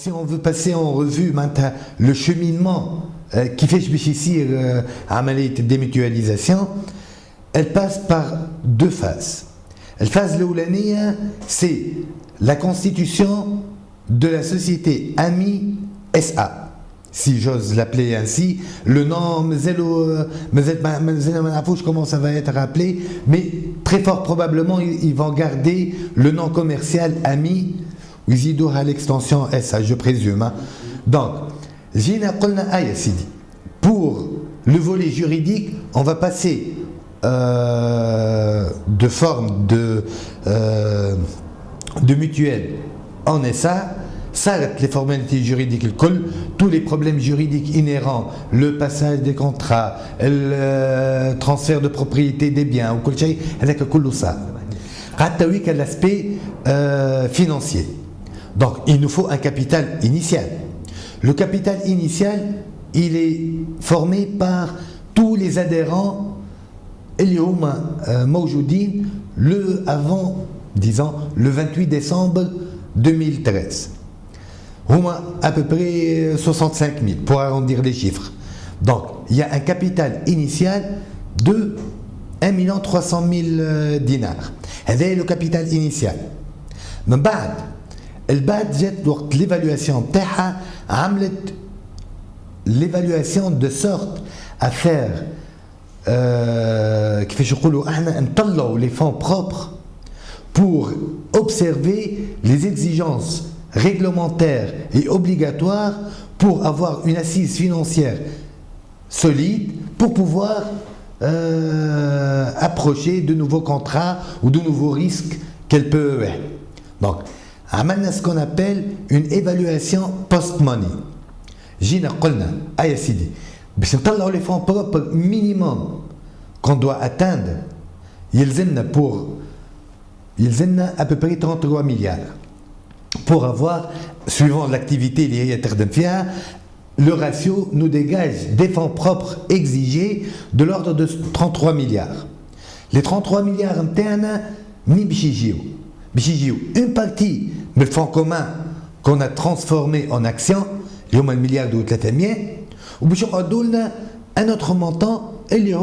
Si on veut passer en revue maintenant le cheminement qui fait ici à de démutualisation, elle passe par deux phases. La phase l'oulania, c'est la constitution de la société AMI SA, si j'ose l'appeler ainsi. Le nom, comment ça va être appelé, mais très fort probablement ils vont garder le nom commercial AMI. Ils à l'extension SA, je présume. Donc, pour le volet juridique, on va passer de forme de mutuelle en SA. S'arrêtent les formalités juridiques, tous les problèmes juridiques inhérents, le passage des contrats, le transfert de propriété des biens, ou avec tout ça. Rataoui qu'à l'aspect financier. Donc, il nous faut un capital initial. Le capital initial, il est formé par tous les adhérents le 28 décembre 2013. À peu près 65 000 pour arrondir les chiffres. Donc, il y a un capital initial de 1 300 000 dinars. C'est le capital initial. Mais l'évaluation l'évaluation de sorte à faire les fonds propres pour observer les exigences réglementaires et obligatoires pour avoir une assise financière solide pour pouvoir approcher de nouveaux contrats ou de nouveaux risques qu'elle peut avoir. Donc, on ce qu'on appelle une évaluation post-money. Jina qolna, aya sidi, les fonds propres minimum qu'on doit atteindre, ils ont à peu près 33 milliards. Pour avoir, suivant l'activité liée à le ratio nous dégage des fonds propres exigés de l'ordre de 33 milliards. Les 33 milliards, une partie des fonds communs qu'on a transformés en actions, le milliard de ou un autre montant, il y a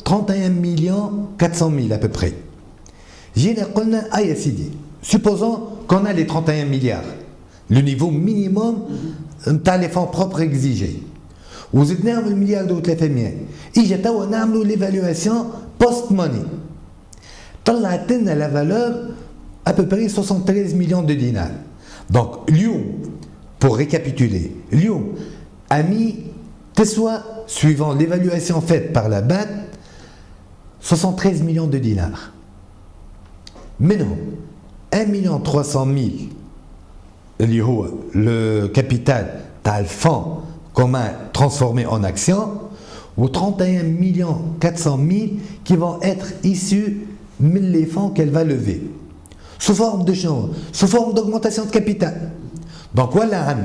31 400 000 à peu près. Supposons qu'on a les 31 milliards, le niveau minimum les fonds propres exigés. Vous êtes le milliard de l'évaluation post-money. La valeur à peu près 73 millions de dinars. Donc, Lyon, pour récapituler, Lyon a mis, suivant l'évaluation faite par la BAT, 73 millions de dinars. Mais non, 1 300 000, le capital le fonds commun transformé en actions, ou 31 400 000 qui vont être issus des fonds qu'elle va lever, sous forme de change, sous forme d'augmentation de capital. Donc voilà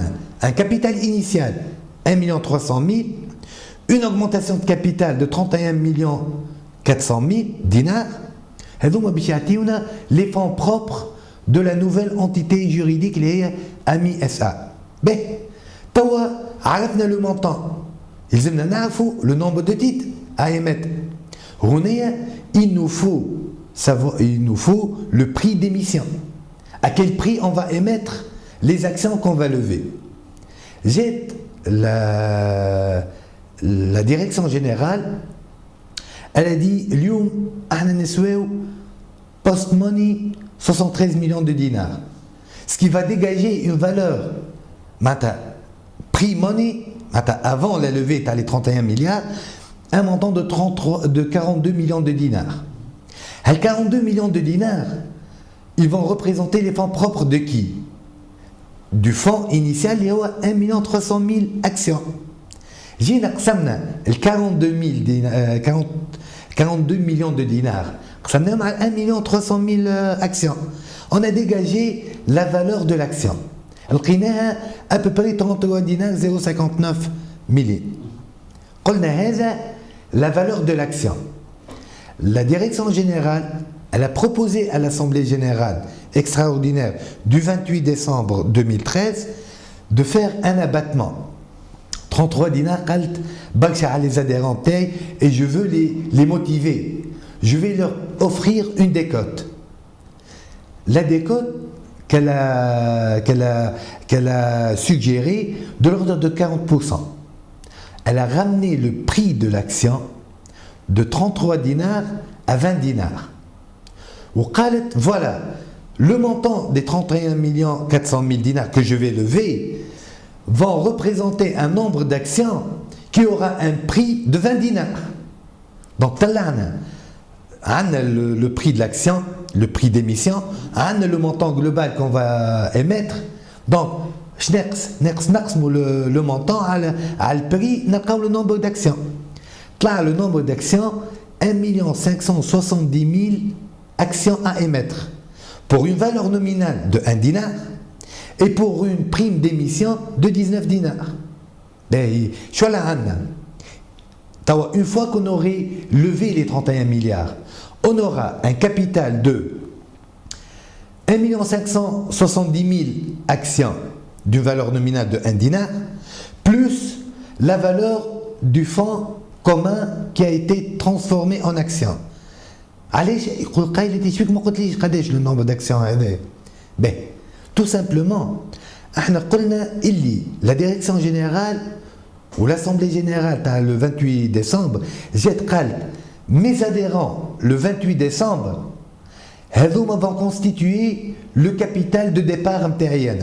un capital initial, 1 300 000, une augmentation de capital de 31 400 000 dinars, les fonds propres de la nouvelle entité juridique, les AMI SA. Ben, tawa, arrêtez le montant. Ils aiment le nombre de titres à émettre. Il nous faut le prix d'émission. À quel prix on va émettre les actions qu'on va lever. J'ai la direction générale, elle a dit Lyon, post-money, 73 millions de dinars. Ce qui va dégager une valeur, pre-money, avant la levée, tu as les 31 milliards, un montant de 42 millions de dinars. Les 42 millions de dinars, ils vont représenter les fonds propres de qui? Du fonds initial, il y a 1 300 000 actions. J'ai le 42 millions de dinars. Ça me donne 1 300 000 actions. On a dégagé la valeur de l'action. À peu près 33 dinars 0,59 milliers. La valeur de l'action. La direction générale, elle a proposé à l'Assemblée générale extraordinaire du 28 décembre 2013 de faire un abattement. 33 dinars, قالت برشا على les adhérents تاعي et je veux les motiver. Je vais leur offrir une décote. La décote qu'elle a suggérée de l'ordre de 40%. Elle a ramené le prix de l'action de 33 dinars à 20 dinars. وقالت voilà, le montant des 31 400 000 dinars que je vais lever vont représenter un nombre d'actions qui aura un prix de 20 dinars. Donc, le prix de l'action, le prix d'émission, le montant global qu'on va émettre. Donc, le montant à le prix, le nombre d'actions. Là, le nombre d'actions, 1 570 000 actions à émettre pour une valeur nominale de 1 dinar et pour une prime d'émission de 19 dinars. Une fois qu'on aurait levé les 31 milliards, on aura un capital de 1 570 000 actions d'une valeur nominale de 1 dinar, plus la valeur du fonds commun qui a été transformé en actions. Allez, le nombre d'actions. Ben, tout simplement, la direction générale ou l'Assemblée générale le 28 décembre, mes adhérents, le 28 décembre, vont constituer le capital de départ intérieur.